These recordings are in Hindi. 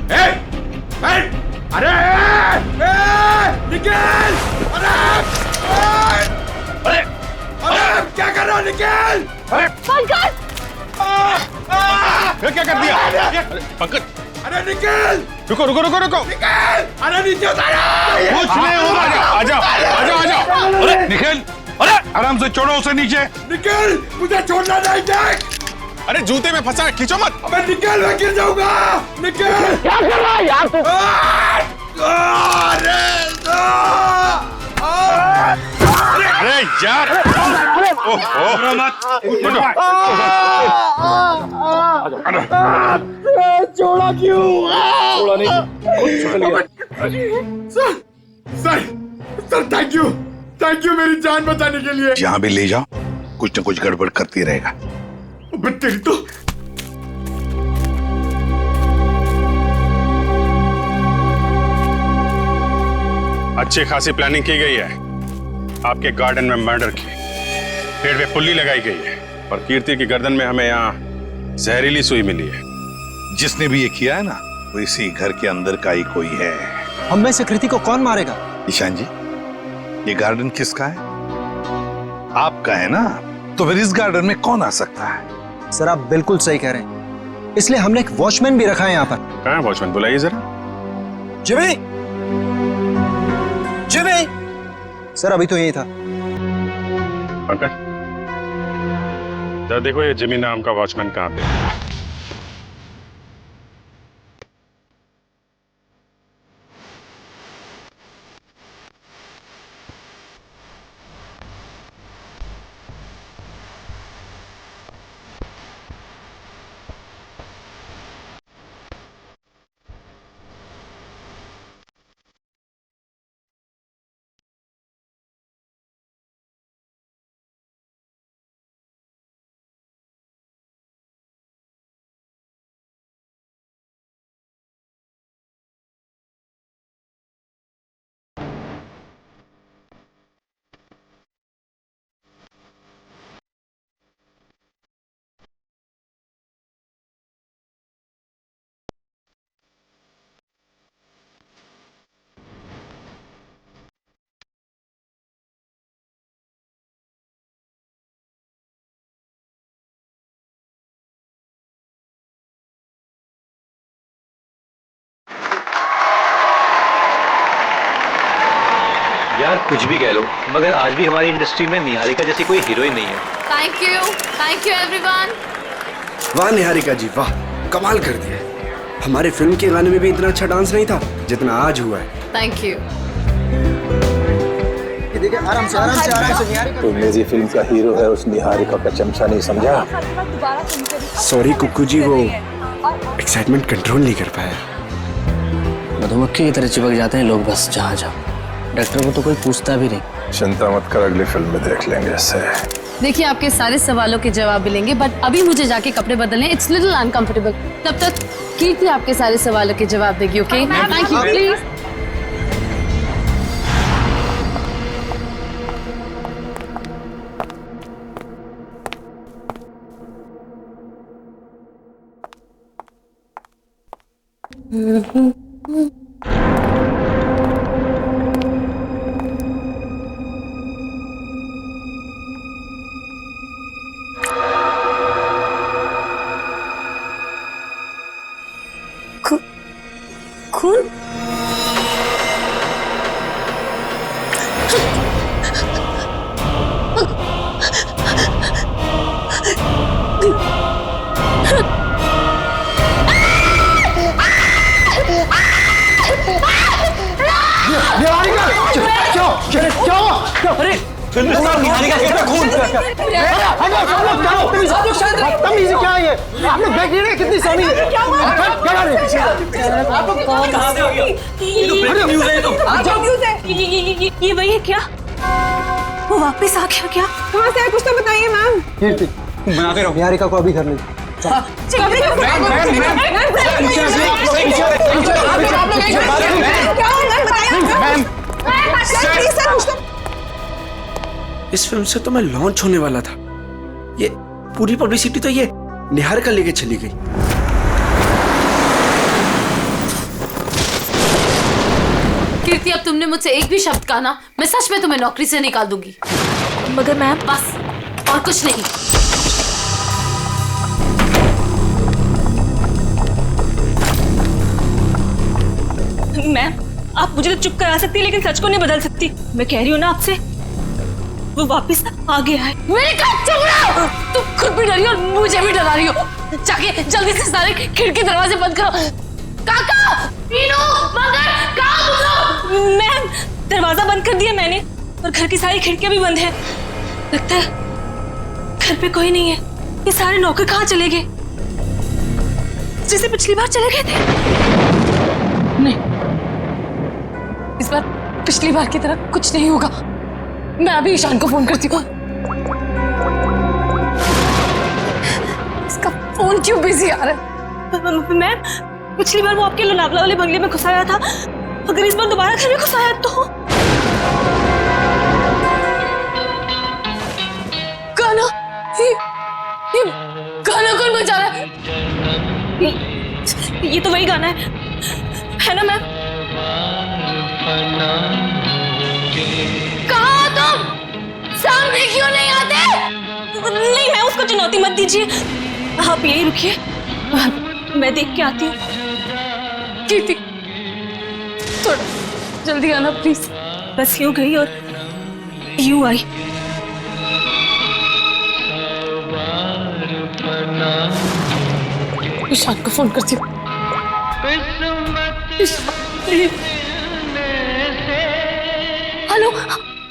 अरे निकल! अरे क्या कर रहा हो? निकल! पंकज! क्या कर दिया? पंकज! अरे निकल! रुको रुको रुको रुको! निकल! अरे नीचे उतारो! कुछ नहीं होगा। आजा आजा आजा! अरे निकल! अरे आराम से छोड़ो उसे नीचे। निकल! मुझे छोड़ना नहीं। देख! अरे जूते में फंसा है, खींचो मत। अबे निकल, मैं गिर जाऊंगा। निकल! क्या कर रहा है यार तू? अरे यार! ओहो मत! छोड़ा क्यों? छोड़ा नहीं। सर थैंक यू मेरी जान बचाने के लिए। जहां भी ले जाओ कुछ न कुछ गड़बड़ करती रहेगा। अबे तेरी तो अच्छी खासी प्लानिंग की गई है। आपके गार्डन में मर्डर की, पेड़ पे पुल्ली लगाई गई है और कीर्ति की गर्दन में हमें यहाँ जहरीली सुई मिली है। जिसने भी ये किया है ना, वो इसी घर के अंदर का ही कोई है। हम में से कृति को कौन मारेगा? ईशान जी, ये गार्डन किसका है? आपका है ना, तो फिर इस गार्डन में कौन आ सकता है? सर आप बिल्कुल सही कह रहे हैं, इसलिए हमने एक वॉचमैन भी रखा है यहाँ पर। कहाँ है वॉचमैन? बुलाइए जरा। जिमी! जिमी! सर अभी तो यही था। पंकज, जरा देखो ये जिमी नाम का वॉचमैन कहाँ पे है। यार कुछ भी कह लो, मगर आज भी हमारी इंडस्ट्री में निहारिका जैसी कोई हीरोइन नहीं है। Thank you everyone. वाह निहारिका जी वाह, कमाल कर दिया। हमारे फिल्म के गाने में भी इतना अच्छा डांस नहीं था जितना आज हुआ है। Thank you. देखिए आराम से निहारिका। तो मेरी फिल्म का हीरो है, उस निहारिका का चमचा नहीं समझा। सॉरी कुक्कू जी, वो एक्साइटमेंट कंट्रोल नहीं कर पाया। मधुमक्खी की तरह चिपक जाते हैं लोग बस जहाँ जाओ। डॉक्टर को तो कोई पूछता भी नहीं। चिंता मत कर, अगली फिल्म में देख लेंगे ऐसे। देखिए आपके सारे सवालों के जवाब मिलेंगे, बट अभी मुझे जाके कपड़े बदलने, इट्स लिटिल अनकंफर्टेबल। तब तक कीर्ति आपके सारे सवालों के जवाब देगी। Okay thank you please. खून? अरे निहारिका का खून! क्या है ये? आप लोग देख रहे हैं कितनी सोनी है? ये वही है क्या? वो वापस आ गया क्या? कहाँ से है कुछ तो बताइए मैम। कीर्ति बनाते रहो, निहारिका को अभी कर लीजिए। इस फिल्म से तो मैं लॉन्च होने वाला था, ये पूरी पब्लिसिटी तो ये निहारिका लेके चली गई। कीर्ति, अब तुमने मुझसे एक भी शब्द कहा ना, मैं सच में तुम्हें नौकरी से निकाल दूंगी। मगर मैम, बस, और कुछ नहीं। मैम आप मुझे तो चुप करा सकती है लेकिन सच को नहीं बदल सकती। मैं कह रही हूँ ना आपसे, वो वापस आ गया है। मेरे कान चुप रहो। तुम खुद भी डरी हो और मुझे भी डरा रही हो। जाके जल्दी से सारे खिड़की दरवाजे बंद करो। काका, मीनू, मगर, कहाँ तुम लोग? मैम दरवाजा बंद कर दिया मैंने और घर की सारी खिड़कियां भी बंद है। लगता है घर पे कोई नहीं है। ये सारे नौकर कहाँ चले गए? जैसे पिछली बार चले गए थे। नहीं, इस बार पिछली बार की तरह कुछ नहीं होगा। मैं अभी ईशान को फोन करती हूँ। इसका फोन क्यों बिजी आ रहा है? मैम पिछली बार वो आपके लोनावला वाले बंगले में घुस आया था, अगर इस बार दोबारा घर में घुस आया तो? गाना, ये गाना कौन बजा रहा है? ये तो वही गाना है ना मैम? कहाँ हो तुम? सामने क्यों नहीं आते? नहीं मैम, उसको चुनौती मत दीजिए, आप यही रुकिए, मैं देख के आती हूँ। कीर्ति, थोड़ा जल्दी आना प्लीज। बस यूं गई और यूं आई। ईशान को फोन करती हूँ। हेलो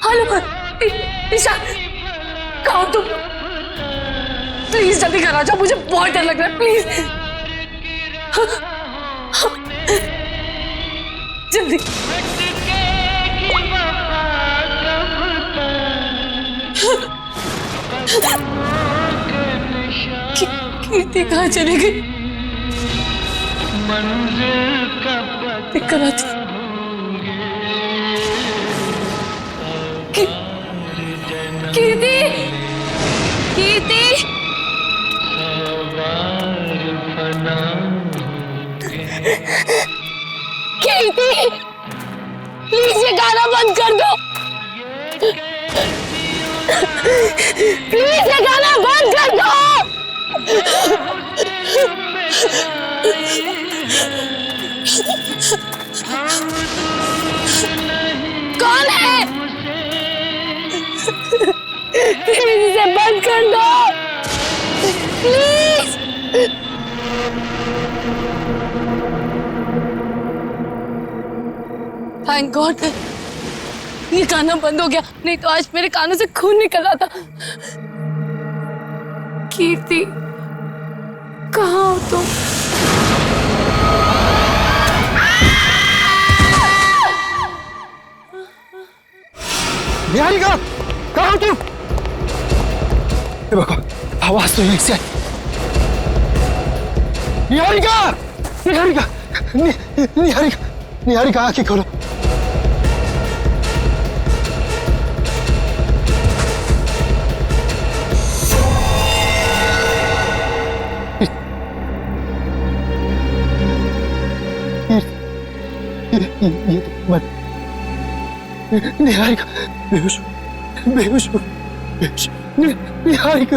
हेलो, ईशान कहाँ हो तुम? प्लीज जल्दी घर आ जाओ, मुझे बहुत डर लग रहा है। प्लीज जल्दी। कीर्ति कहाँ चली गई? दिक्कत आती। कीर्ति, कीर्ति, कीर्ति, प्लीज ये गाना बंद कर दो। प्लीज ये गाना बंद कर दो। कौन है? प्लीज इसे बंद कर दो, प्लीज। थैंक गॉड ये गाना बंद हो गया, नहीं तो आज मेरे कानों से खून निकल रहा था। कीर्ति कहाँ हो तुम? निहारिका, कहाँ हो तुम? आवाज तो यहीं से आई। निहारिका, निहारिका, निहारिका, निहारिका आंखें खोलो। ये मत, निहारिका बेहोश, बेहोश, बेहोश, निहारिका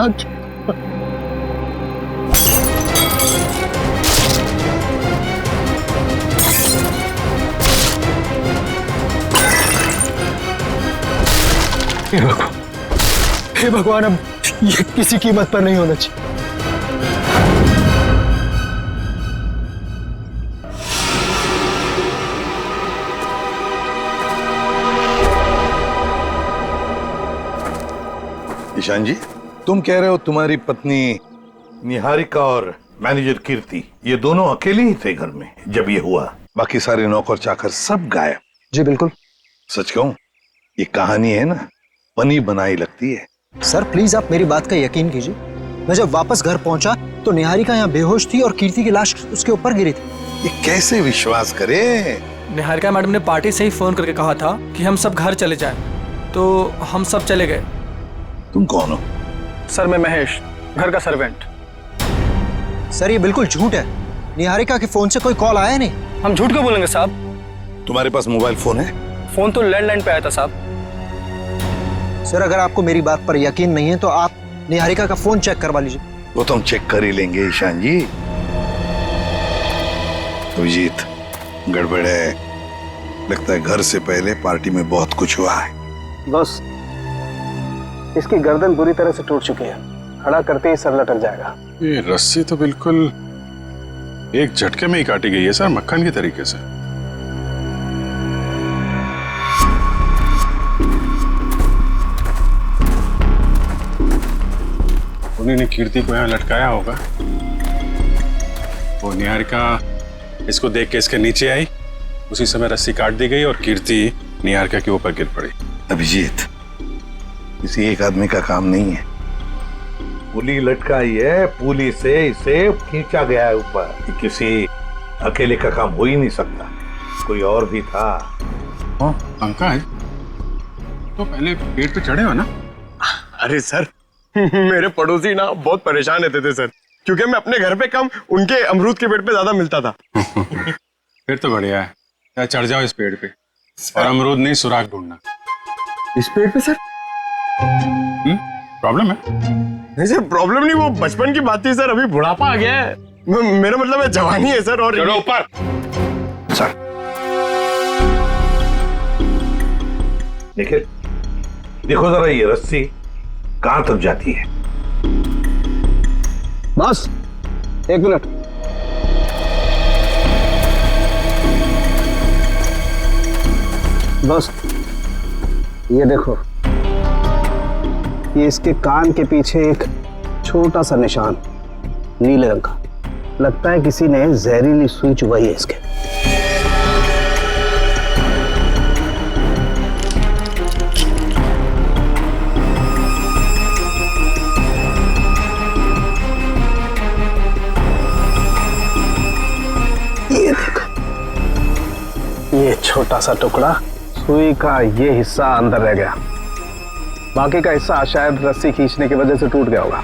आंखें। हे भगवान, अब ये किसी कीमत पर नहीं होना चाहिए। ईशान जी, तुम कह रहे हो तुम्हारी पत्नी निहारिका और मैनेजर कीर्ति ये दोनों अकेले ही थे घर में जब ये हुआ? बाकी सारे नौकर चाकर सब गायब? जी बिल्कुल। सच कहूं, ये कहानी है ना, बनी बनाई लगती है। सर प्लीज आप मेरी बात का यकीन कीजिए, मैं जब वापस घर पहुंचा तो निहारिका यहाँ बेहोश थी और कीर्ति की लाश उसके ऊपर गिरी थी। ये कैसे विश्वास करे? निहारिका मैडम ने पार्टी से ही फोन करके कहा था कि हम सब घर चले जाएं, तो हम सब चले गए। तुम कौन हो? सर मैं महेश, घर का सर्वेंट। सर ये बिल्कुल झूठ है, निहारिका के फोन से कोई कॉल आया नहीं। हम झूठ क्यों बोलेंगे साहब? तुम्हारे पास मोबाइल फोन है? फोन तो लैंडलाइन पे आया था साहब। सर अगर आपको मेरी बात पर यकीन नहीं है तो आप निहारिका का फोन चेक करवा लीजिए। वो तो हम चेक कर ही लेंगे ईशान जी। अभिजीत, गड़बड़ है। लगता है घर से पहले पार्टी में बहुत कुछ हुआ है। बस इसकी गर्दन बुरी तरह से टूट चुकी है, खड़ा करते ही सर लटक जाएगा। ये रस्सी तो बिल्कुल एक झटके में ही काटी गई है सर, मक्खन के तरीके से। उन्हीं ने कीर्ति को यहाँ लटकाया होगा। वो निहारिका इसको देख के इसके नीचे आई, उसी समय रस्सी काट दी गई और कीर्ति निहारिका के ऊपर गिर पड़ी। अभिजीत, किसी एक आदमी का काम नहीं है। पुली लटकाई है, पुली से इसे खींचा गया है ऊपर। ये किसी अकेले का काम हो ही नहीं सकता, कोई और भी था। पंकज, तो पहले पेड़ पे चढ़े हो ना? अरे सर, मेरे पड़ोसी ना बहुत परेशान रहते थे सर, क्योंकि मैं अपने घर पे कम, उनके अमरूद के पेड़ पे ज्यादा मिलता था। फिर तो बढ़िया है, चढ़ जाओ इस पेड़ पे और अमरूद नहीं सुराग ढूंढना। इस पेड़ पे सर? प्रॉब्लम है? नहीं सर, प्रॉब्लम नहीं, वो बचपन की बात थी सर, अभी बुढ़ापा आ गया है। मेरा मतलब है जवानी है सर। और चलो ऊपर। सर निखिल, देखो जरा ये रस्सी कहां तक जाती है। बस 1 मिनट। बस ये देखो, ये इसके कान के पीछे एक छोटा सा निशान नीले रंग का, लगता है किसी ने जहरीली सुई चुभाई है इसके। ये देखो, ये छोटा सा टुकड़ा, सुई का ये हिस्सा अंदर रह गया, बाकी का हिस्सा शायद रस्सी खींचने की वजह से टूट गया होगा।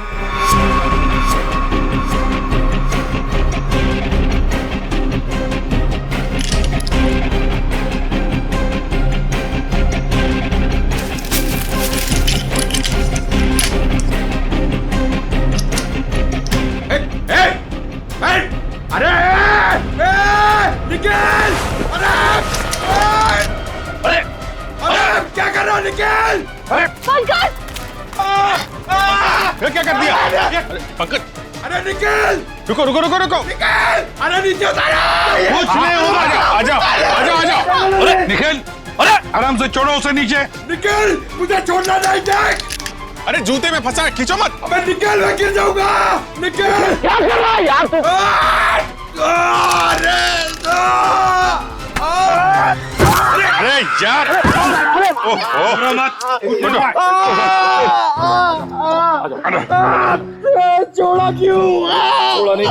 निकल! अरे क्या कर रहा हो? निकल! पंकज! क्या कर दिया? पंकज! अरे निकल! रुको रुको रुको रुको! निकल! अरे नीचे उतारो! कुछ नहीं होगा। आजा आजा आजा! अरे निखिल, अरे आराम से छोड़ो उसे नीचे। निकल! मुझे छोड़ना नहीं, देख! अरे जूते में फंसा है, खींचो मत। अबे निकल, मैं गिर जाऊंगा। निकल! क्या कर रहा है यार तू? अरे यार! ओहो मत! छोड़ा क्यों? छोड़ा नहीं।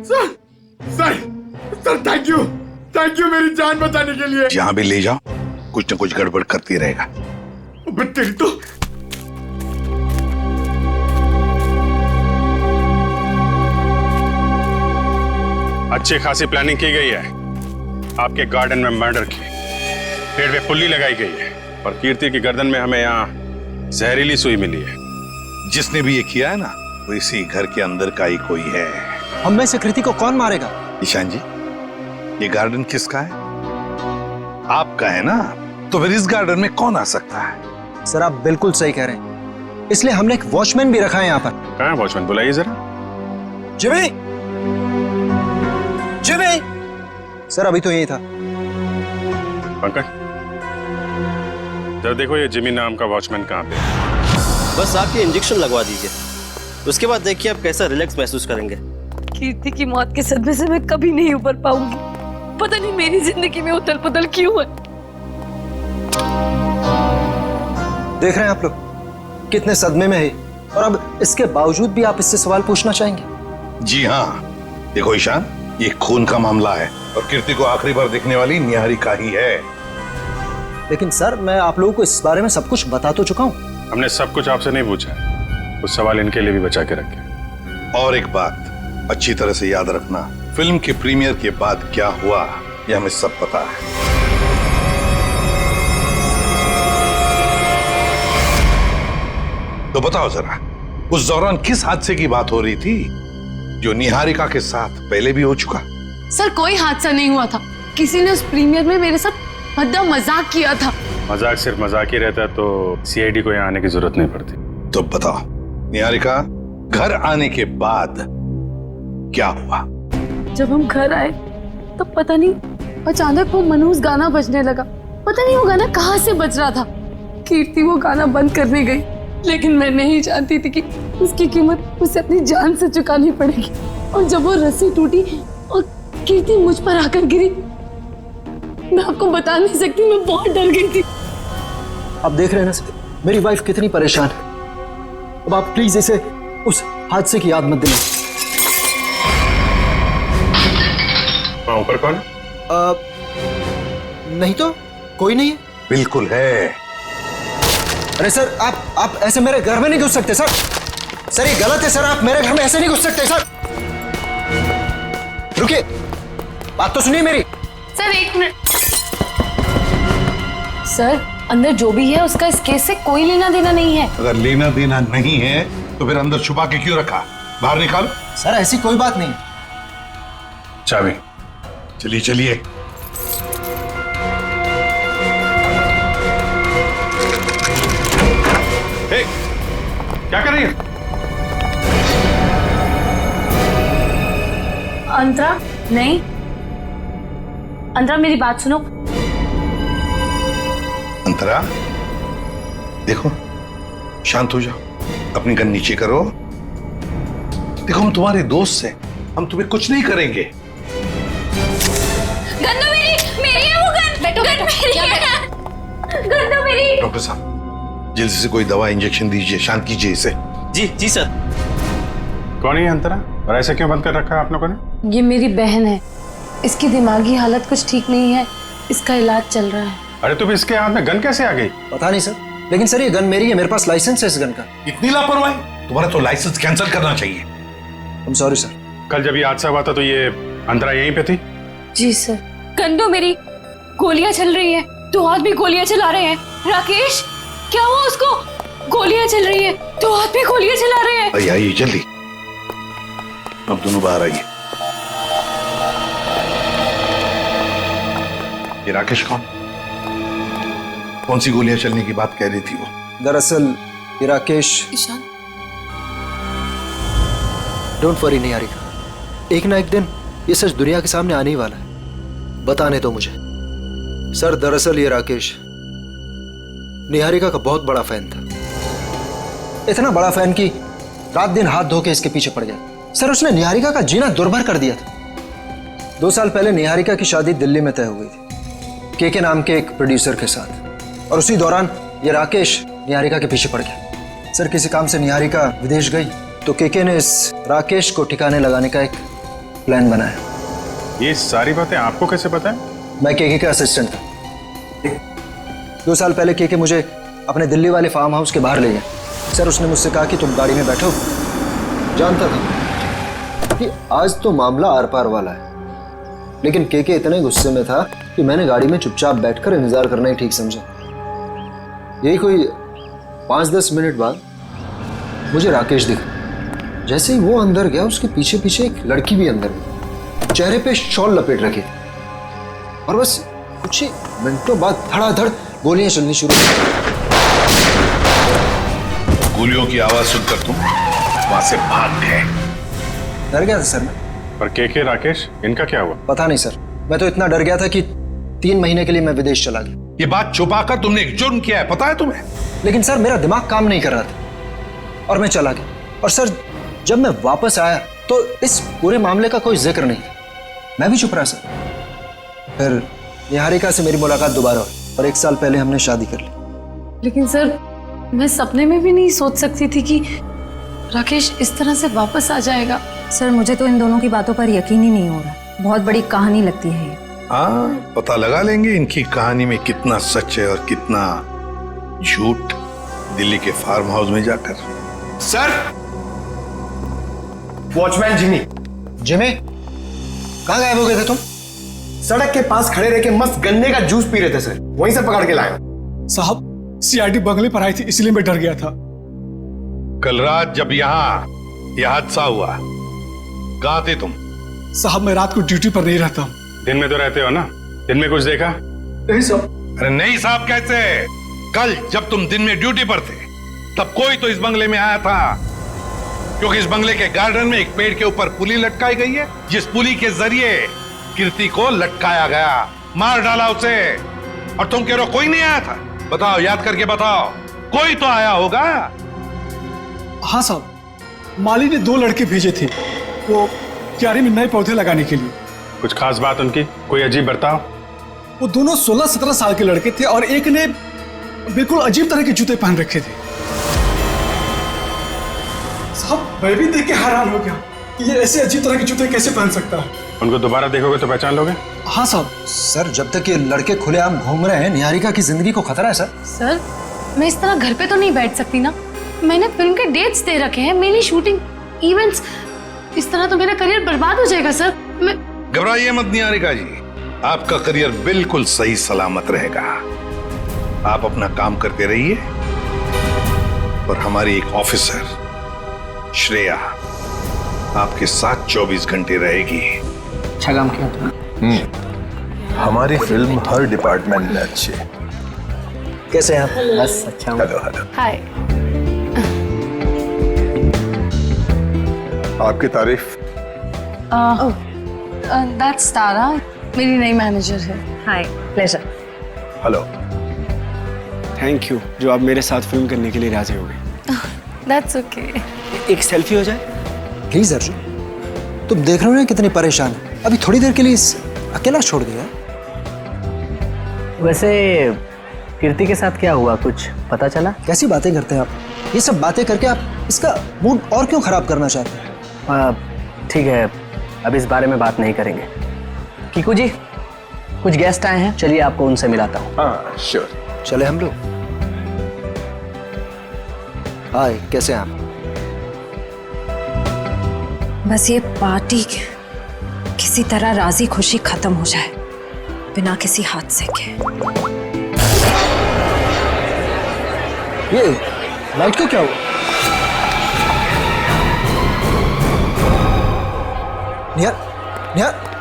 सर थैंक यू मेरी जान बचाने के लिए। जहां भी ले जाओ कुछ न कुछ गड़बड़ करती रहेगा। तेरी तो अच्छी खासी प्लानिंग की गई है। आपके गार्डन में मर्डर की, पेड़ पे पुल्ली लगाई गई है और कीर्ति की गर्दन में हमें यहाँ जहरीली सुई मिली है। जिसने भी ये किया है ना, वो इसी घर के अंदर का ही कोई है। हम में से कृति को कौन मारेगा? ईशान जी, ये गार्डन किसका है? आपका है ना, तो फिर इस गार्डन में कौन आ सकता है? सर आप बिल्कुल सही कह रहे हैं, इसलिए हमने एक वॉचमैन भी रखा है यहाँ पर। कहाँ है वॉचमैन? बुलाइए जरा। जिमी! जिमी! सर अभी तो यही था। पंकज, जरा देखो ये जिमी नाम का वॉचमैन कहाँ पे है। बस आप ये इंजेक्शन लगवा दीजिए, उसके बाद देखिए आप कैसा रिलैक्स महसूस करेंगे। कीर्ति की मौत के सदमे से मैं कभी नहीं उबर पाऊंगी। पता नहीं मेरी जिंदगी में उथल पुथल क्यों है। देख रहे हैं आप लोग कितने सदमे में है, और अब इसके बावजूद भी आप इससे सवाल पूछना चाहेंगे? जी हाँ, देखो ईशान, ये खून का मामला है और कीर्ति को आखिरी बार दिखने वाली निहारिका ही है। लेकिन सर मैं आप लोगों को इस बारे में सब कुछ बता तो चुका हूँ। हमने सब कुछ आपसे नहीं पूछा, कुछ सवाल इनके लिए भी बचा के रखे। और एक बात अच्छी तरह से याद रखना, फिल्म के प्रीमियर के बाद क्या हुआ ये हमें सब पता है। तो बताओ जरा, उस दौरान किस हादसे की बात हो रही थी जो निहारिका के साथ पहले भी हो चुका? सर कोई हादसा नहीं हुआ था, किसी ने उस प्रीमियर में मेरे साथ भद्दा मजाक किया था। मजाक सिर्फ मजाक ही रहता तो सीआईडी को यहाँ आने की जरूरत नहीं पड़ती। तो बताओ निहारिका, घर आने के बाद क्या हुआ? जब हम घर आए तब पता नहीं अचानक वो मनहूस गाना बजने लगा। पता नहीं वो गाना कहाँ से बज रहा था। कीर्ति वो गाना बंद करने गई, लेकिन मैं नहीं जानती थी कि उसकी कीमत उसे अपनी जान से चुकानी पड़ेगी। और जब वो रस्सी टूटी और कीर्ति मुझ पर आकर गिरी, मैं आपको बता नहीं सकती, मैं बहुत डर गई थी। आप देख रहे हैं ना सर, मेरी वाइफ कितनी परेशान है। अब आप प्लीज इसे उस हादसे की याद मत दिलाएं। वहाँ ऊपर कौन? नहीं तो कोई नहीं है। बिल्कुल है। अरे सर, आप ऐसे मेरे घर में नहीं घुस सकते सर। सर ये गलत है सर, आप मेरे घर में ऐसे नहीं घुस सकते सर। रुकिए, बात तो सुनिए मेरी। सर एक मिनट। सर अंदर जो भी है उसका इस केस से कोई लेना देना नहीं है। अगर लेना देना नहीं है तो फिर अंदर छुपा के क्यों रखा? बाहर निकालो। सर ऐसी कोई बात नहीं। चाबी। चलिए चलिए। क्या कर रही है? अंतरा नहीं, अंतरा मेरी बात सुनो। अंतरा देखो, शांत हो जाओ, अपनी गन नीचे करो। देखो हम तुम्हारे दोस्त हैं, हम तुम्हें कुछ नहीं करेंगे। गन तो मेरी है वो गन। बैठो गन मेरी है। गन तो मेरी। डॉक्टर साहब जल्दी से कोई दवा इंजेक्शन दीजिए, शांत कीजिए इसे। जी जी सर। कौन है अंतरा और ऐसे क्यों बंद कर रखा है आप लोगों ने? ये मेरी बहन है, इसकी दिमागी हालत कुछ ठीक नहीं है, इसका इलाज चल रहा है। अरे तुम इसके हाथ में गन कैसे आ गई? पता नहीं सर, लेकिन सर ये गन मेरी है, मेरे पास लाइसेंस है इस गन का। इतनी लापरवाही? तुम्हारा तो लाइसेंस कैंसिल करना चाहिए। I'm sorry sir. कल जब ये हादसा हुआ था तो ये अंतरा यहीं पे थी? जी सर। गन तो मेरी। गोलियां चल रही हैं, दो हाथ भी गोलियां चला रहे हैं। राकेश क्या हुआ उसको? गोलियां चल रही है, दो हाथ भी गोलियां चला रहे हैं। आइए आइए जल्दी, अब दोनों बाहर आइए। ये राकेश कौन सी गोलियां चलने की बात कह रही थी वो? दरअसल ये राकेश। ईशान डोंट वरी निहारिका, एक ना एक दिन ये सच दुनिया के सामने आने ही वाला है। बताने दो मुझे। सर दरअसल ये राकेश निहारिका का बहुत बड़ा फैन था, इतना बड़ा फैन कि रात दिन हाथ धो के इसके पीछे पड़ गया। सर उसने निहारिका का जीना दुर्भर कर दिया था। 2 साल पहले निहारिका की शादी दिल्ली में तय हो गई थी के नाम के एक प्रोड्यूसर के साथ, और उसी दौरान ये राकेश निहारिका के पीछे पड़ गया। सर किसी काम से निहारिका विदेश गई तो के ने इस राकेश को ठिकाने लगाने का एक प्लान बनाया। ये सारी बातें आपको कैसे पता है? मैं के का असिस्टेंट था। 2 साल पहले के मुझे अपने दिल्ली वाले फार्म हाउस के बाहर ले गया। सर उसने मुझसे कहा कि तुम गाड़ी में बैठो। जानता था कि आज तो मामला आर पार वाला है, लेकिन के इतने गुस्से में था कि मैंने गाड़ी में चुपचाप बैठकर इंतजार करना ही ठीक समझा। यही कोई 5-10 मिनट बाद मुझे राकेश दिखा। जैसे ही वो अंदर गया उसके पीछे पीछे एक लड़की भी अंदर गई, चेहरे पे शॉल लपेट रखी, और बस कुछ ही मिनटों बाद धड़ाधड़ गोलियां चलनी शुरू हुई। गोलियों की आवाज सुनकर तुम वहां से भाग गए। डर गया था सर मैं। पर के राकेश इनका क्या हुआ? पता नहीं सर, मैं तो इतना डर गया था कि 3 महीने के लिए मैं विदेश चला गया। ये बात छुपाकर तुमने एक जुर्म किया है, पता है तुम्हें? लेकिन सर मेरा दिमाग काम नहीं कर रहा था और मैं चला गया। और सर जब मैं वापस आया तो इस पूरे मामले का कोई जिक्र नहीं था। मैं भी चुप रहा सर। फिर निहारिका से मेरी मुलाकात दोबारा हुई और 1 साल पहले हमने शादी कर ली। लेकिन सर मैं सपने में भी नहीं सोच सकती थी कि राकेश इस तरह से वापस आ जाएगा। सर मुझे तो इन दोनों की बातों पर यकीन ही नहीं हो रहा। बहुत बड़ी कहानी लगती है ये। हाँ, पता लगा लेंगे इनकी कहानी में कितना सच है और कितना झूठ दिल्ली के फार्म हाउस में जाकर। Sir, watchman Jimmy. जिमी, कहाँ गायब हो गए थे तुम? सड़क के पास खड़े रह के मस्त गन्ने का जूस पी रहे थे सर, वहीं से पकड़ के लाया। साहब सीआईडी बंगले पर आई थी इसलिए मैं डर गया था। कल रात जब यहाँ यह हादसा हुआ, कहाँ थे तुम? साहब मैं रात को ड्यूटी पर नहीं रहता। दिन में तो रहते हो ना, दिन में कुछ देखा? नहीं साहब। अरे नहीं साहब कैसे? कल जब तुम दिन में ड्यूटी पर थे तब कोई तो इस बंगले में आया था, क्योंकि इस बंगले के गार्डन में एक पेड़ के ऊपर पुली लटकाई गई है, जिस पुली के जरिए कीर्ति को लटकाया गया, मार डाला उसे। और तुम कह रहे हो कोई नहीं आया था? बताओ, याद करके बताओ, कोई तो आया होगा। हाँ साहब, माली ने 2 लड़के भेजे थे वो क्यारी में नए पौधे लगाने के लिए। कुछ खास बात उनकी? कोई अजीब बर्ताव? वो दोनों 16-17 साल के लड़के थे और एक ने बिल्कुल अजीब तरह के जूते पहन रखे थे। साहब मैं भी देख के हैरान हो गया कि ये ऐसे अजीब तरह के जूते कैसे पहन सकता है। उनको दोबारा देखोगे तो पहचान लोगे? हाँ साहब। सर जब तक ये लड़के खुलेआम घूम रहे हैं, निहारिका की जिंदगी को खतरा है सर। सर मैं इस तरह घर पे तो नहीं बैठ सकती ना। मैंने फिल्म के डेट्स दे रखे हैं, मेरी शूटिंग, इवेंट्स। इस तरह तो मेरा करियर बर्बाद हो जाएगा सर। मैं घबराइए मत निहारिका जी, आपका करियर बिल्कुल सही सलामत रहेगा। आप अपना काम करते रहिए और हमारी एक ऑफिसर श्रेया आपके साथ 24 घंटे रहेगी। अच्छा काम किया तुमने। हमारी फिल्म हर डिपार्टमेंट में अच्छी है। कैसे हैं आप? बस अच्छा हूँ। Hello hello. हाय। आपकी तारीफ। दैट्स तारा, मेरी नई मैनेजर है। Hi, pleasure. Hello. Thank you जो आप मेरे साथ फिल्म करने के लिए राजी हो गए। That's okay. एक सेल्फी हो जाए प्लीज अर्जुन, तुम देख रहे हो ना कितनी परेशान है, अभी थोड़ी देर के लिए अकेला छोड़ दिया। वैसे कीर्ति के साथ क्या हुआ, कुछ पता चला? कैसी बातें करते हैं आप? ये सब बातें करके आप इसका मूड और क्यों खराब करना चाहते हैं? ठीक है, अब इस बारे में बात नहीं करेंगे। कीकू जी, कुछ गेस्ट आए हैं, चलिए आपको उनसे मिलाता हूँ। हाँ श्योर। चले हम लोग। हाय, कैसे हैं आप? बस ये पार्टी किसी तरह राजी खुशी खत्म हो जाए, बिना किसी हादसे के। ये लाइट को क्या हुआ?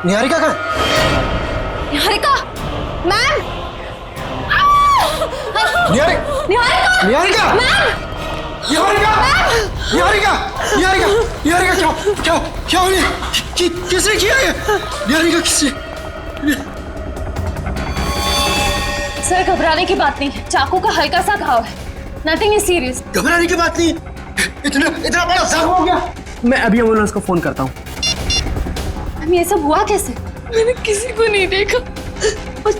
निहारिका कहाँ है? निहारिका मैम! निहारिका क्या हो गया? किसने किया ये? निहारिका किसने? सर घबराने की बात नहीं, चाकू का हल्का सा घाव है, नथिंग इज सीरियस। घबराने की बात नहीं, इतना बड़ा जख्म हो गया। मैं अभी एम्बुलेंस को फोन करता हूँ। ये सब हुआ कैसे? मैंने किसी को नहीं देखा और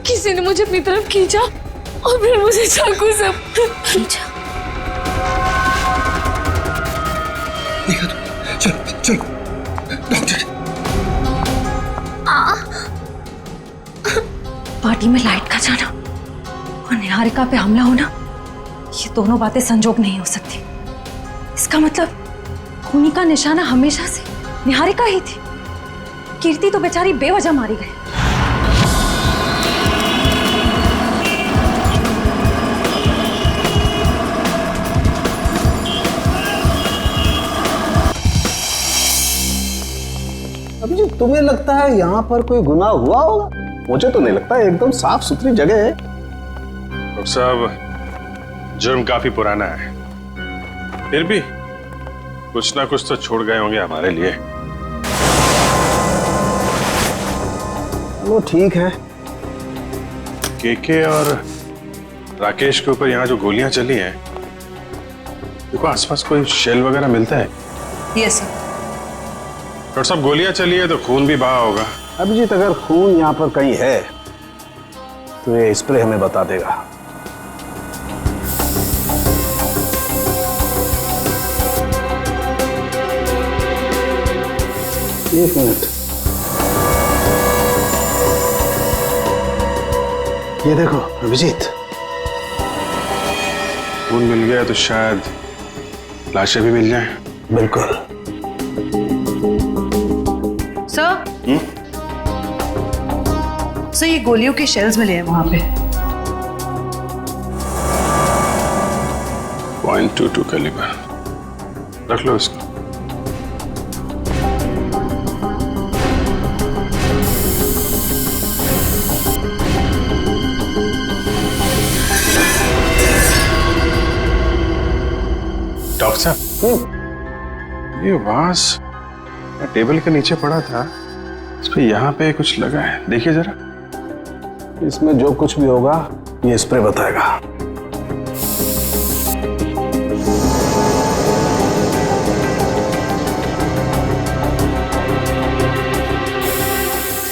किसी ने मुझे अपनी तरफ खींचा और फिर मुझे चाकू से खींचा। देखा तो? चल डॉक्टर। पार्टी में लाइट का जाना और निहारिका पे हमला होना, ये दोनों बातें संजोग नहीं हो सकती। इसका मतलब खूनी का निशाना हमेशा से निहारिका ही थी। कीर्ति तो बेचारी बेवजह मारी गई। अभी तुम्हें लगता है यहाँ पर कोई गुनाह हुआ होगा? मुझे तो नहीं लगता, एकदम साफ सुथरी जगह है। डॉक्टर साहब, जुर्म काफी पुराना है, फिर भी कुछ ना कुछ तो छोड़ गए होंगे हमारे लिए। वो ठीक है। केके और राकेश के ऊपर यहाँ जो गोलियां चली हैं, देखो आसपास कोई शेल वगैरह मिलता है? Yes sir. डॉक्टर साहब, गोलियां चली है तो खून भी बहा होगा। अभिजीत, अगर खून यहाँ पर कहीं है तो ये स्प्रे हमें बता देगा। एक मिनट, ये देखो अभिजीत, खून मिल गया तो शायद लाशें भी मिल जाएं। बिल्कुल। सर सर ये गोलियों के शेल्स मिले हैं वहां पे। .22 कैलिबर, रख लो इसको। डॉक्टर साहब, ये वास टेबल के नीचे पड़ा था, इस पे यहाँ पे कुछ लगा है, देखिए जरा। इसमें जो कुछ भी होगा ये स्प्रे बताएगा।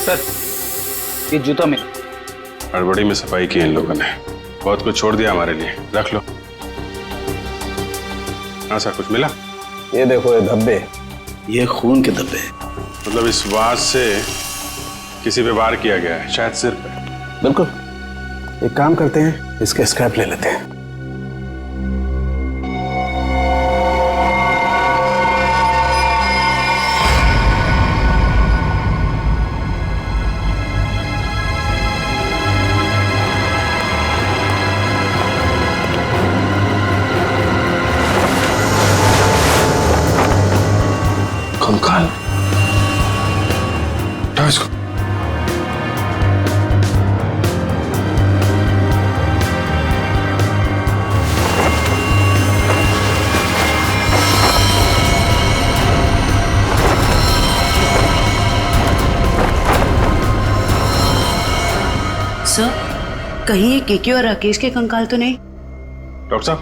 सर ये जूता मिला। हड़बड़ी में सफाई की इन लोगों ने, बहुत कुछ छोड़ दिया हमारे लिए, रख लो। हाँ सर, कुछ मिला? ये देखो ये धब्बे, ये खून के धब्बे। मतलब इस वास से किसी पे वार किया गया है, शायद सिर पे। बिल्कुल। एक काम करते हैं, इसके स्क्रैप ले लेते हैं। कंकाल, उठाओ इसको। सर कहीं ये केके और राकेश के कंकाल तो नहीं? डॉक्टर साहब,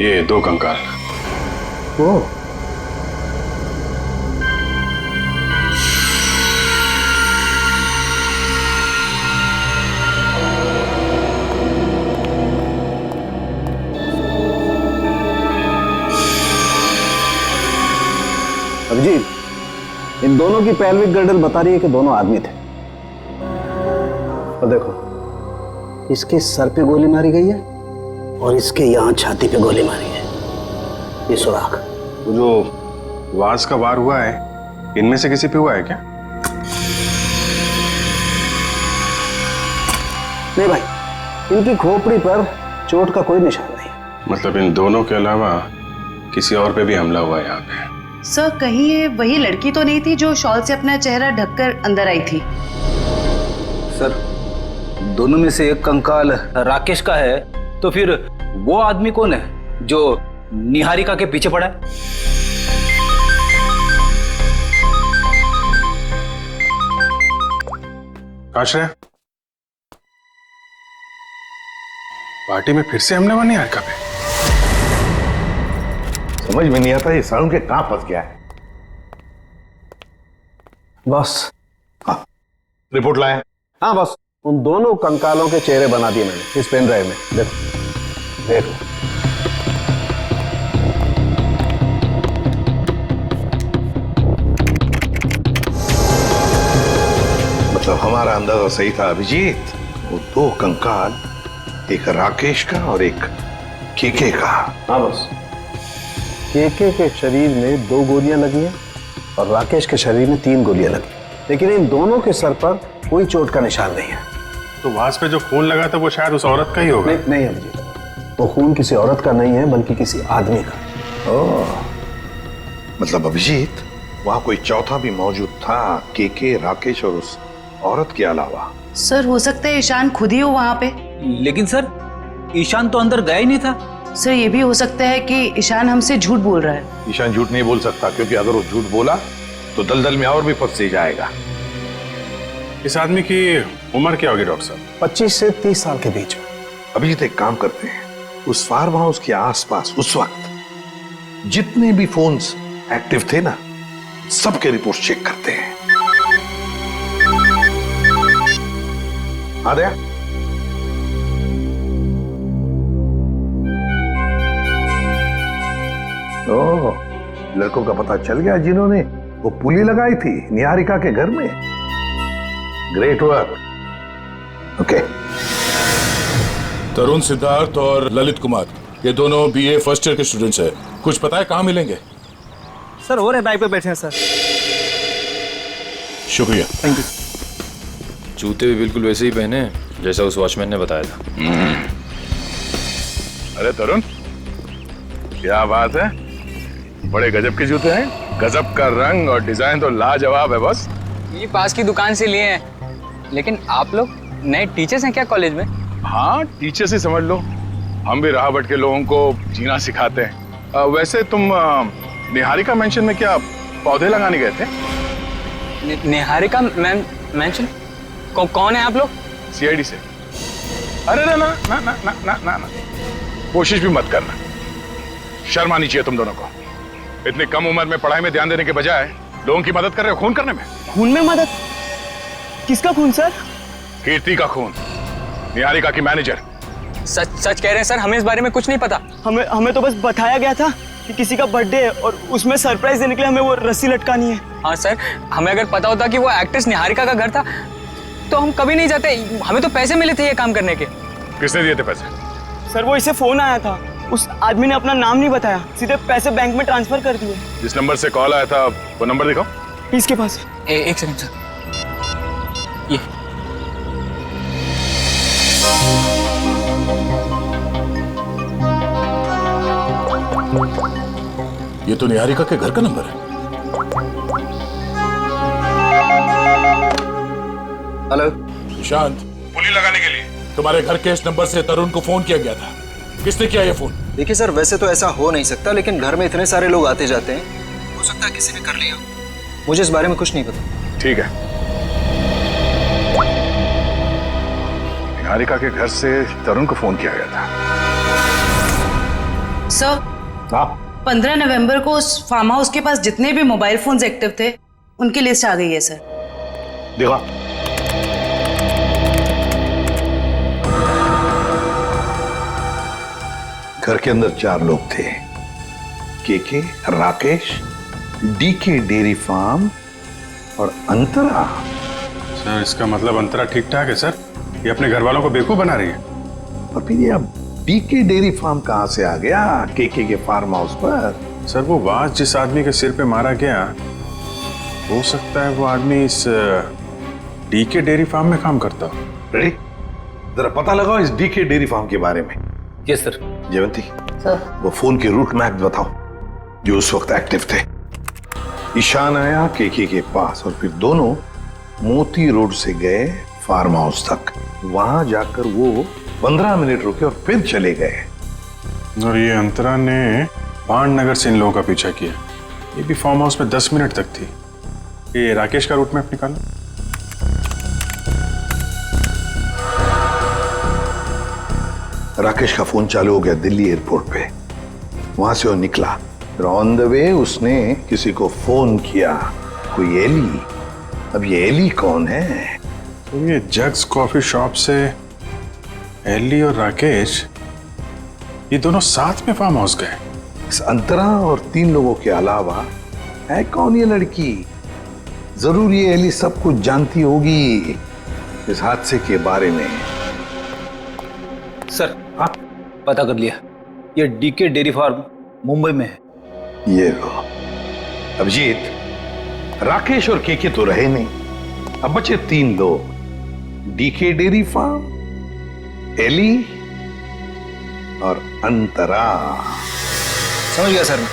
ये 2 कंकाल। ओह, अभिजीत, इन दोनों की पेल्विक गर्डल बता रही है कि दोनों आदमी थे। और देखो, इसके सर पे गोली मारी गई है और इसके यहां छाती पे गोली मारी है, ये सुराख। वो जो वास का वार हुआ है, इनमें से किसी पे हुआ है क्या? नहीं भाई, इनकी खोपड़ी पर चोट का कोई निशान नहीं। मतलब इन दोनों के अलावा किसी और पे भी हमला हुआ है यहाँ पे। सर कहीं ये वही लड़की तो नहीं थी जो शॉल से अपना चेहरा ढककर अंदर आई थी? सर दोनों में से एक कंकाल राकेश का है, तो फिर वो आदमी कौन है जो निहारिका के पीछे पड़ा है? आश्रय, पार्टी में फिर से हमले हुआ निहारिका पे? समझ में नहीं आता ये सारुण के कहां फंस गया है। बॉस। हाँ, रिपोर्ट लाया? हाँ बॉस, उन दोनों कंकालों के चेहरे बना दिए मैंने इस पेन ड्राइव में। देखो देखो। मतलब हमारा अंदाजा सही था अभिजीत। वो 2 कंकाल, एक राकेश का और एक केके का। हाँ बॉस, केके के शरीर में 2 गोलियां लगी हैं और राकेश के शरीर में 3 गोलियां लगी, लेकिन इन दोनों के सर पर कोई चोट का निशान नहीं है। तो वास पे जो खून लगा था वो शायद उस औरत का ही होगा। नहीं अभिजीत, वो खून किसी औरत का नहीं है बल्कि किसी आदमी का। ओह, मतलब अभिजीत वहां कोई चौथा भी मौजूद था, केके, राकेश और उस औरत के अलावा। सर हो सकता है ईशान खुद ही हो वहां पे। लेकिन सर ईशान तो अंदर गया ही नहीं था। सर ये भी हो सकता है कि ईशान हमसे झूठ बोल रहा है। ईशान झूठ नहीं बोल सकता, क्योंकि अगर वो झूठ बोला तो दलदल में और भी फंस जाएगा। इस आदमी की उम्र क्या होगी डॉक्टर साहब? 25 से 30 साल के बीच में। अभिजीत एक काम करते हैं, उस फार्म हाउस के आसपास उस वक्त जितने भी फोन्स एक्टिव थे ना, सबके रिपोर्ट चेक करते हैं। आ गया? ओह, लड़कों का पता चल गया जिन्होंने वो पुली लगाई थी निहारिका के घर में। Great work. ओके। तरुण, सिद्धार्थ और ललित कुमार, ये दोनों बीए फर्स्ट ईयर के स्टूडेंट्स हैं। कुछ पता है कहाँ मिलेंगे? सर हो रहे बाइक पे बैठे हैं सर। शुक्रिया। Thank you. जूते भी बिल्कुल वैसे ही पहने जैसा उस वॉचमैन ने बताया था। अरे तरुण, क्या बात है, बड़े गजब के जूते हैं। गजब का रंग और डिजाइन तो लाजवाब है बस। ये पास की दुकान से लिए हैं। लेकिन आप लोग नए टीचर्स हैं क्या कॉलेज में? हाँ, टीचर्स ही समझ लो। हम भी राह भटके के लोगों को जीना सिखाते हैं। वैसे तुम निहारिका मेंशन में क्या पौधे लगाने गए थे? निहारिका मेंशन? कौन है आप लोग? सीआईडी से। अरे ना ना ना ना ना ना ना, ना। कोशिश भी मत करना, शर्म आनी चाहिए तुम दोनों को। इतनी कम उम्र में पढ़ाई में ध्यान देने के बजाय लोगों की मदद कर रहे हो खून करने में। खून में मदद? किसका खून सर? कीर्ति का खून, निहारिका की मैनेजर। सच कह रहे हैं सर, हमें इस बारे में कुछ नहीं पता। हमें तो बस बताया गया था कि किसी का बर्थडे है और उसमें सरप्राइज देने के लिए हमें वो रस्सी लटकानी है। हाँ सर, हमें अगर पता होता कि वो एक्ट्रेस निहारिका का घर था तो हम कभी नहीं जाते। हमें तो पैसे मिले थे ये काम करने के। किसने दिए थे पैसे? सर वो इसे फोन आया था, उस आदमी ने अपना नाम नहीं बताया, सीधे पैसे बैंक में ट्रांसफर कर दिए। जिस नंबर से कॉल आया था वो नंबर दिखाओ। इसके पास एक सेकंड सर, ये ये तो निहारिका के घर का नंबर है। हेलो निशांत, पुली लगाने के लिए तुम्हारे घर के इस नंबर से तरुण को फोन किया गया था। किसने किया ये फोन? देखिए सर, वैसे तो ऐसा हो नहीं सकता, लेकिन घर में इतने सारे लोग आते जाते हैं, हो सकता है किसी ने कर लिया। मुझे इस बारे में कुछ नहीं पता। ठीक है, निहारिका के घर से तरुण को फोन किया गया था। सर, 15 नवंबर को उस फार्म हाउस के पास जितने भी मोबाइल फोन्स एक्टिव थे उनकी लिस्ट आ गई है सर। देखा, घर के अंदर 4 लोग थे, KK, Rakesh, DK dairy farm और अंतरा। सर इसका मतलब अंतरा ठीक ठाक है सर, ये अपने घर वालों को बेवकूफ बना रही है। और फिर ये अब डीके डेयरी फार्म कहां से आ गया केके के फार्म हाउस पर? सर वो वाज जिस आदमी के सिर पे मारा गया, हो सकता है वो आदमी इस डीके डेयरी फार्म में काम करता हो। रेडी, जरा पता लगाओ इस डीके डेयरी फार्म के बारे में। Yes sir. जयवंती सर, वो फोन के रूट मैप बताओ जो उस वक्त एक्टिव थे। ईशान आया केके के पास और फिर दोनों मोती रोड से गए फार्म हाउस तक। वहां जाकर वो 15 मिनट रुके और फिर चले गए। और ये अंतरा ने पांडनगर से इन लोगों का पीछा किया। ये भी फार्म हाउस में 10 मिनट तक थी। ये राकेश का रूट मैप निकालो। राकेश का फोन चालू हो गया दिल्ली एयरपोर्ट पे। वहां से वो निकला, फिर ऑन द वे उसने किसी को फोन किया, कोई एली। अब ये एली कौन है? तो ये जग्स कॉफी शॉप से एली और राकेश ये दोनों साथ में फार्म हाउस गए। इस अंतरा और 3 लोगों के अलावा है कौन ये लड़की? जरूर ये एली सब कुछ जानती होगी इस हादसे के बारे में। सर, हाँ पता कर लिया, ये डीके डेयरी फार्म मुंबई में है। ये लो अभिजीत, राकेश और केके तो रहे नहीं, अब बचे 3 लोग, डीके डेयरी फार्म, एली और अंतरा। समझ गया सर मैं।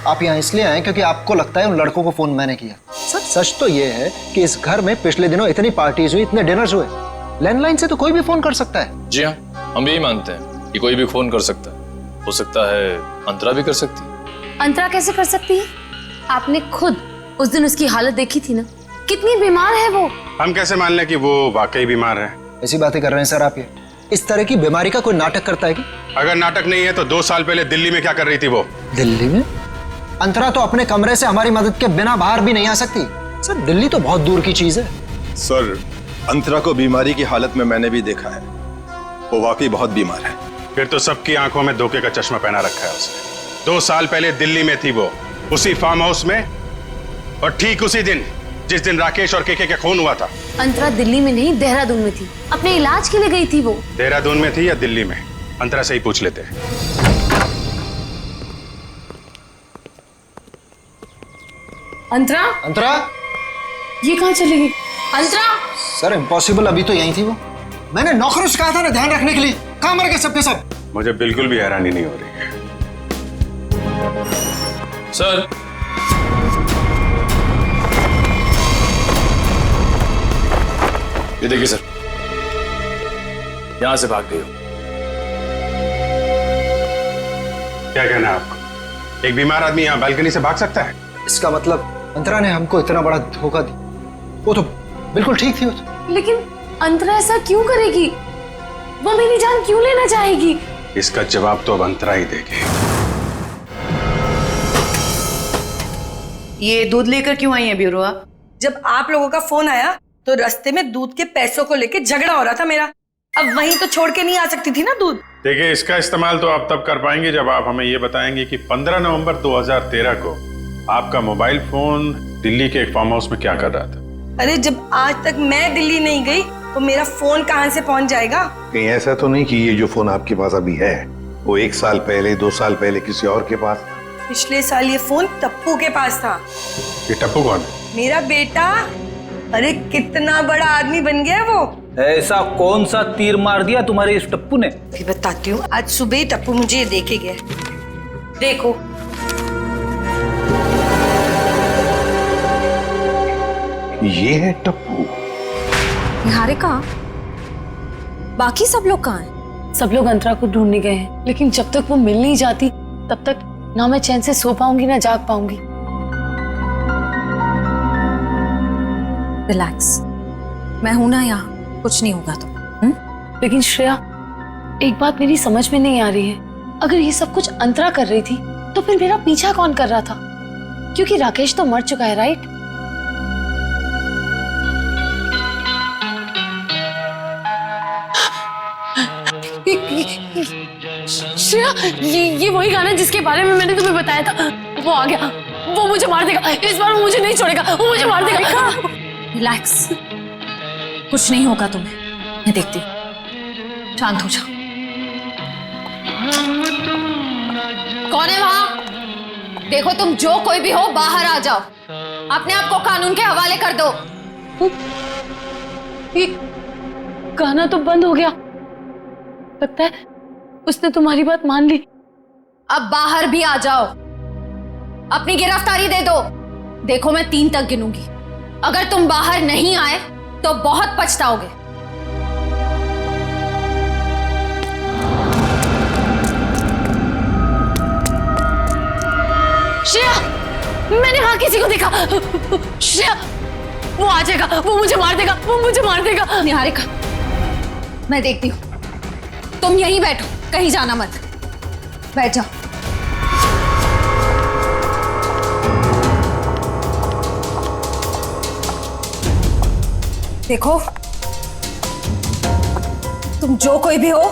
आप यहाँ इसलिए आए क्योंकि आपको लगता है उन लड़कों को फोन मैंने किया। सच तो ये है कि इस घर में पिछले दिनों इतनी पार्टीज हुई, इतने डिनर्स हुए, लैंडलाइन से तो कोई भी फोन कर सकता है। जी हाँ, हम यही मानते हैं कि कोई भी फोन कर सकता है। हो सकता है अंतरा भी कर सकती है। अंतरा कैसे कर सकती है? आपने खुद उस दिन उसकी हालत देखी थी ना, कितनी बीमार है वो। हम कैसे मान लें कि वो वाकई बीमार है? ऐसी बातें कर रहे हैं सर आप। ये इस तरह की बीमारी का कोई नाटक करता है कि? अगर नाटक नहीं है तो 2 साल पहले दिल्ली में क्या कर रही थी वो? दिल्ली में? अंतरा तो अपने कमरे से हमारी मदद के बिना बाहर भी नहीं आ सकती। सर दिल्ली तो बहुत दूर की चीज है। सर अंतरा को बीमारी की हालत में मैंने भी देखा है, वो वाकई बहुत बीमार है। फिर तो सबकी आंखों में धोखे का चश्मा पहना रखा है उसने। 2 साल पहले दिल्ली में थी वो, उसी फार्म हाउस में, और ठीक उसी दिन जिस दिन राकेश और केके का खून हुआ था। अंतरा दिल्ली में नहीं, देहरादून में थी, अपने इलाज के लिए गई थी वो। देहरादून में थी या दिल्ली में? अंतरा से ही पूछ लेते हैं। अंतरा? अंतरा? ये कहाँ चली गई? अंतरा? सर इम्पॉसिबल, अभी तो यहीं थी वो। मैंने नौकरों से कहा था ना ध्यान रखने के लिए, कहाँ मर गए सबके सब? मुझे बिल्कुल भी हैरानी नहीं हो रही है। सर, ये देखिए सर, यहां से भाग गई हो। क्या कहना है आपको? एक बीमार आदमी यहाँ बालकनी से भाग सकता है? इसका मतलब अंतरा ने हमको इतना बड़ा धोखा दिया। वो तो बिल्कुल ठीक थी वो तो। लेकिन अंतरा ऐसा क्यों करेगी? वो मेरी जान क्यों लेना चाहेगी? इसका जवाब तो अब अंतरा ही देगी। ये दूध लेकर क्यों आई है ब्यूरोआ? जब आप लोगों का फोन आया तो रास्ते में दूध के पैसों को लेके झगड़ा हो रहा था मेरा। अब वहीं तो छोड़ के नहीं आ सकती थी ना दूध। देखिए, इसका इस्तेमाल तो आप तब कर पाएंगे जब आप हमें ये बताएंगे कि 15 नवंबर 2013 को आपका मोबाइल फोन दिल्ली के एक फार्म हाउस में क्या कर रहा था। अरे जब आज तक मैं दिल्ली नहीं गई तो मेरा फोन कहाँ से पहुंच जाएगा? कहीं ऐसा तो नहीं कि ये जो फोन आपके पास अभी है वो 1 साल पहले 2 साल पहले किसी और के पास था? पिछले साल ये फोन टप्पू के पास था। ये टप्पू कौन है? मेरा बेटा। अरे कितना बड़ा आदमी बन गया वो। ऐसा कौन सा तीर मार दिया तुम्हारे इस टप्पू ने? फिर बताती हूँ। आज सुबह ही टप्पू मुझे ये देके गया। देखो, ये है टप्पू। निहारिका, बाकी सब लोग कहाँ हैं? सब लोग अंतरा को ढूंढने गए हैं, लेकिन जब तक वो मिल नहीं जाती तब तक ना मैं चैन से सो पाऊंगी ना जाग पाऊंगी। रिलैक्स, मैं हूं ना यहाँ, कुछ नहीं होगा तो। लेकिन श्रेया, एक बात मेरी समझ में नहीं आ रही है। अगर ये सब कुछ अंतरा कर रही थी तो फिर मेरा पीछा कौन कर रहा था? क्योंकि राकेश तो मर चुका है, राइट? श्रेया, ये वही गाना जिसके बारे में मैंने तुम्हें बताया था। वो आ गया, वो मुझे मार देगा। इस बार वो मुझे नहीं छोड़ेगा, वो मुझे मार देगा। रिलैक्स, कुछ नहीं होगा तुम्हें, मैं देखती हूँ। शांत हो जाओ। कौन है वहां? देखो, तुम जो कोई भी हो बाहर आ जाओ। अपने आप को कानून के हवाले कर दो। ये गाना तो बंद हो गया। लगता है उसने तुम्हारी बात मान ली। अब बाहर भी आ जाओ, अपनी गिरफ्तारी दे दो। देखो, मैं 3 तक गिनूंगी। अगर तुम बाहर नहीं आए तो बहुत पछताओगे। श्रेया, मैंने वहां किसी को देखा। श्रेया, वो आ जाएगा, वो मुझे मार देगा, वो मुझे मार देगा। निहारिका, मैं देखती हूँ। तुम यहीं बैठो, कहीं जाना मत। बैठ जाओ। देखो, तुम जो कोई भी हो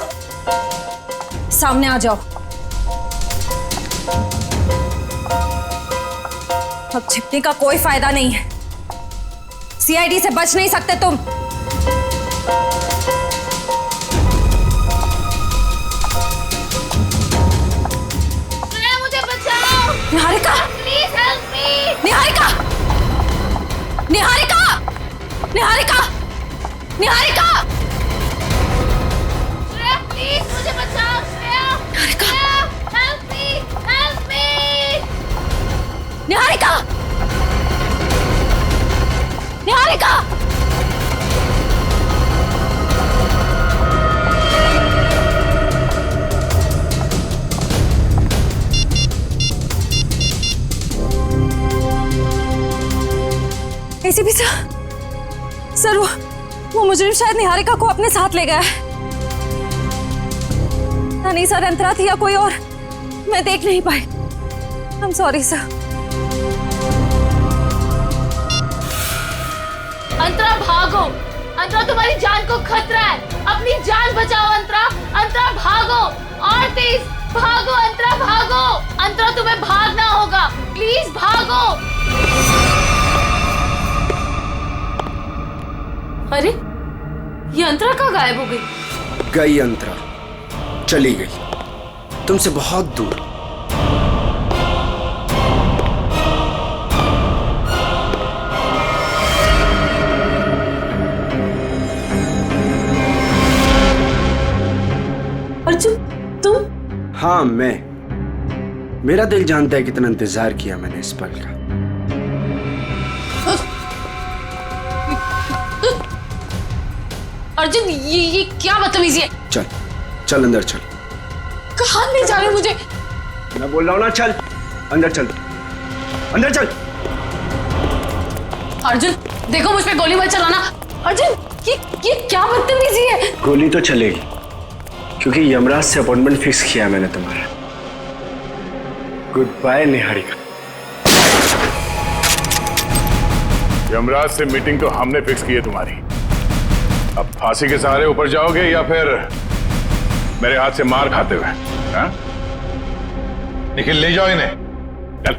सामने आ जाओ। अब छिपने का कोई फायदा नहीं है। सीआईडी से बच नहीं सकते तुम। Niharika, please help me. Niharika, Niharika, Niharika, Niharika, Shreya, please मुझे बचाओ। Shreya, help me, help me. Niharika, Niharika. ACP sir, वो मुजरिम शायद निहारिका को अपने साथ ले गया है। नहीं सर, अंतरा थी या कोई और, मैं देख नहीं पाई। I am sorry sir. Antara, भागो। अंतरा, तुम्हारी जान को खतरा है। अपनी जान बचाओ अंतरा। अंतरा, भागो और तेज भागो। अंतरा, भागो। अंतरा, तुम्हें भागना होगा। प्लीज भागो। अरे, ये अंतरा कहाँ गायब हो गई? गई अंतरा, चली गई तुमसे बहुत दूर। हाँ, मेरा दिल जानता है कितना इंतजार किया मैंने इस पल का। अर्जुन, ये क्या बदतमीजी है? चल अंदर चल। कहाँ ले जा रहे हो मुझे? मैं बोल रहा हूँ ना, चल अंदर चल, अंदर चल। अर्जुन देखो, मुझ पे गोली मत चलाना। अर्जुन, ये क्या बदतमीजी है? गोली तो चलेगी, क्योंकि यमराज से अपॉइंटमेंट फिक्स किया मैंने तुम्हारा। Good bye Niharika. यमराज से मीटिंग तो हमने फिक्स की है तुम्हारी। अब फांसी के सहारे ऊपर जाओगे या फिर मेरे हाथ से मार खाते हुए? हाँ? निखिल, ले जाओ इन्हें। चल।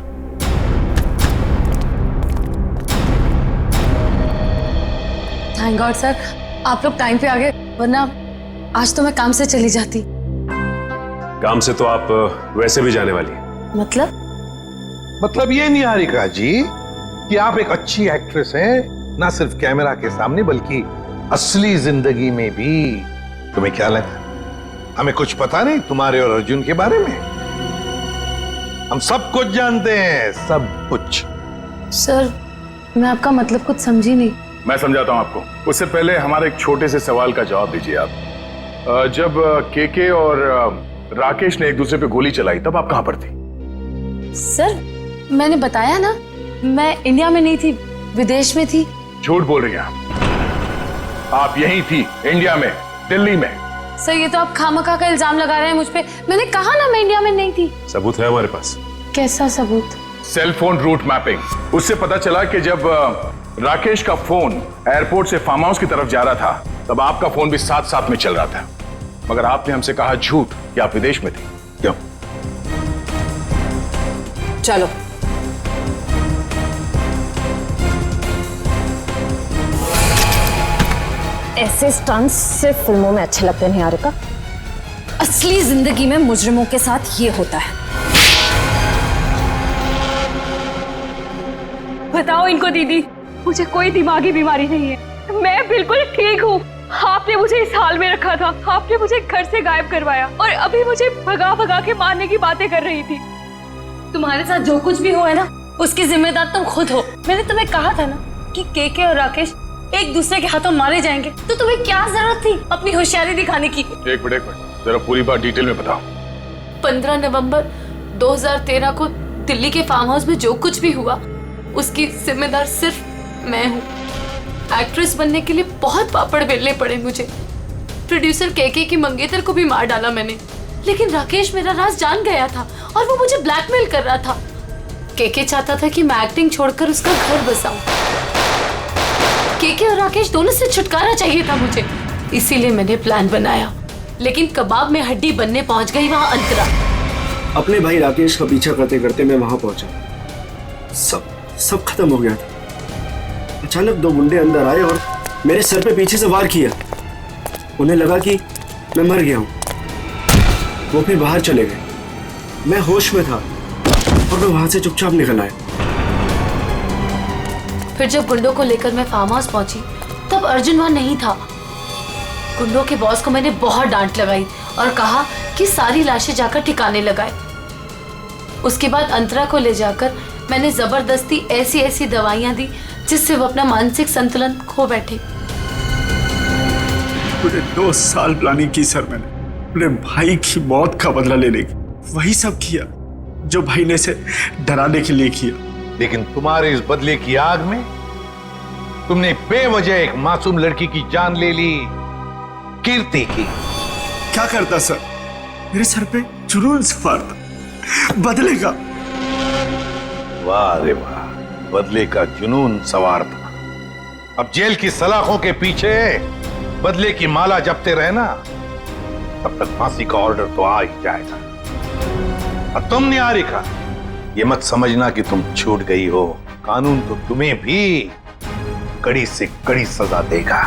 थैंक गॉड सर, आप लोग टाइम पे आ गए, वरना आज तो मैं काम से चली जाती। काम से तो आप वैसे भी जाने वाली हैं। मतलब ये निहारिका जी कि आप एक अच्छी एक्ट्रेस हैं, ना सिर्फ कैमरा के सामने बल्कि असली जिंदगी में भी। तुम्हें क्या लगा हमें कुछ पता नहीं तुम्हारे और अर्जुन के बारे में? हम सब कुछ जानते हैं, सब कुछ। सर, मैं आपका मतलब कुछ समझी नहीं। मैं समझाता हूं आपको। उससे पहले हमारे एक छोटे से सवाल का जवाब दीजिए आप। जब केके और राकेश ने एक दूसरे पे गोली चलाई, तब आप कहां पर थी? सर, मैंने बताया ना, मैं इंडिया में नहीं थी, विदेश में थी। झूठ बोल रही हैं आप यहीं थी, इंडिया में, दिल्ली में। सर, ये तो आप खामखा का इल्जाम लगा रहे हैं मुझ पे। मैंने कहा ना मैं इंडिया में नहीं थी। सबूत है हमारे पास। कैसा सबूत? Cell phone route mapping. उससे पता चला कि जब राकेश का फोन एयरपोर्ट से फार्म हाउस की तरफ जा रहा था, तब आपका फोन भी साथ साथ में चल रहा था। मगर आपने हमसे कहा झूठ कि आप विदेश में थे। क्यों? चलो। ऐसे स्टंट्स सिर्फ फिल्मों में अच्छे लगते हैं निहारिका। असली जिंदगी में मुजरिमों के साथ ये होता है। बताओ इनको दीदी, मुझे कोई दिमागी बीमारी नहीं है, मैं बिल्कुल ठीक हूँ। आपने मुझे इस हाल में रखा था, आपने मुझे घर से गायब करवाया और अभी मुझे भगा भगा के मारने की बातें कर रही थी। तुम्हारे साथ जो कुछ भी हुआ है ना, उसकी जिम्मेदार तुम खुद हो। मैंने तुम्हें कहा था ना कि केके और राकेश एक दूसरे के हाथों मारे जाएंगे, तो तुम्हें क्या जरूरत थी अपनी होशियारी दिखाने की? एक मिनट, जरा पूरी बात डिटेल में बताओ। 15 नवंबर 2013 को दिल्ली के फार्म हाउस में जो कुछ भी हुआ, उसकी जिम्मेदार सिर्फ मैं हूँ। एक्ट्रेस बनने के लिए बहुत पापड़ बेलने पड़े मुझे। प्रोड्यूसर केके की मंगेतर को भी मार डाला मैंने, लेकिन राकेश मेरा राज जान गया था और वो मुझे ब्लैकमेल कर रहा था। केके चाहता था कि मैं एक्टिंग छोड़कर उसका घर बसाऊं। केके और राकेश दोनों से छुटकारा चाहिए था मुझे, इसीलिए मैंने प्लान बनाया। लेकिन कबाब में हड्डी बनने पहुंच गई वहां अंतरा। अपने भाई राकेश का पीछा करते करते मैं वहां पहुंचा, सब खत्म हो गया था। अचानक दो गुंडे अंदर आए और मेरे सर पे पीछे से वार किया। उन्हें लगा कि मैं मर गया हूं। वो फिर बाहर चले गए। मैं होश में था और मैं वहां से चुपचाप निकल आया। फिर जब गुंडों को लेकर मैं फार्म हाउस पहुंची, तब अर्जुन वहां नहीं था। गुंडों के बॉस को मैंने बहुत डांट लगाई और कहा कि सारी लाशें जाकर ठिकाने लगाए। उसके बाद अंतरा को ले जाकर मैंने जबरदस्ती ऐसी दवाइयां दी जिससे वो अपना मानसिक संतुलन खो बैठे। पूरे 2 साल प्लानिंग की सर मैंने अपने भाई की मौत का बदला लेने की। वही सब किया जो भाई ने इसे डराने के लिए किया। लेकिन तुम्हारे इस बदले की आग में तुमने बेवजह एक मासूम लड़की की जान ले ली, कीर्ति की। क्या करता सर, मेरे सर पे जुनून सवार था बदले का। वाह रे वाह, बदले का जुनून सवार था। अब जेल की सलाखों के पीछे बदले की माला जपते रहना, तब तक फांसी का ऑर्डर तो आ ही जाएगा। और तुम निहारिका, ये मत समझना कि तुम छूट गई हो। कानून तो तुम्हें भी कड़ी से कड़ी सजा देगा।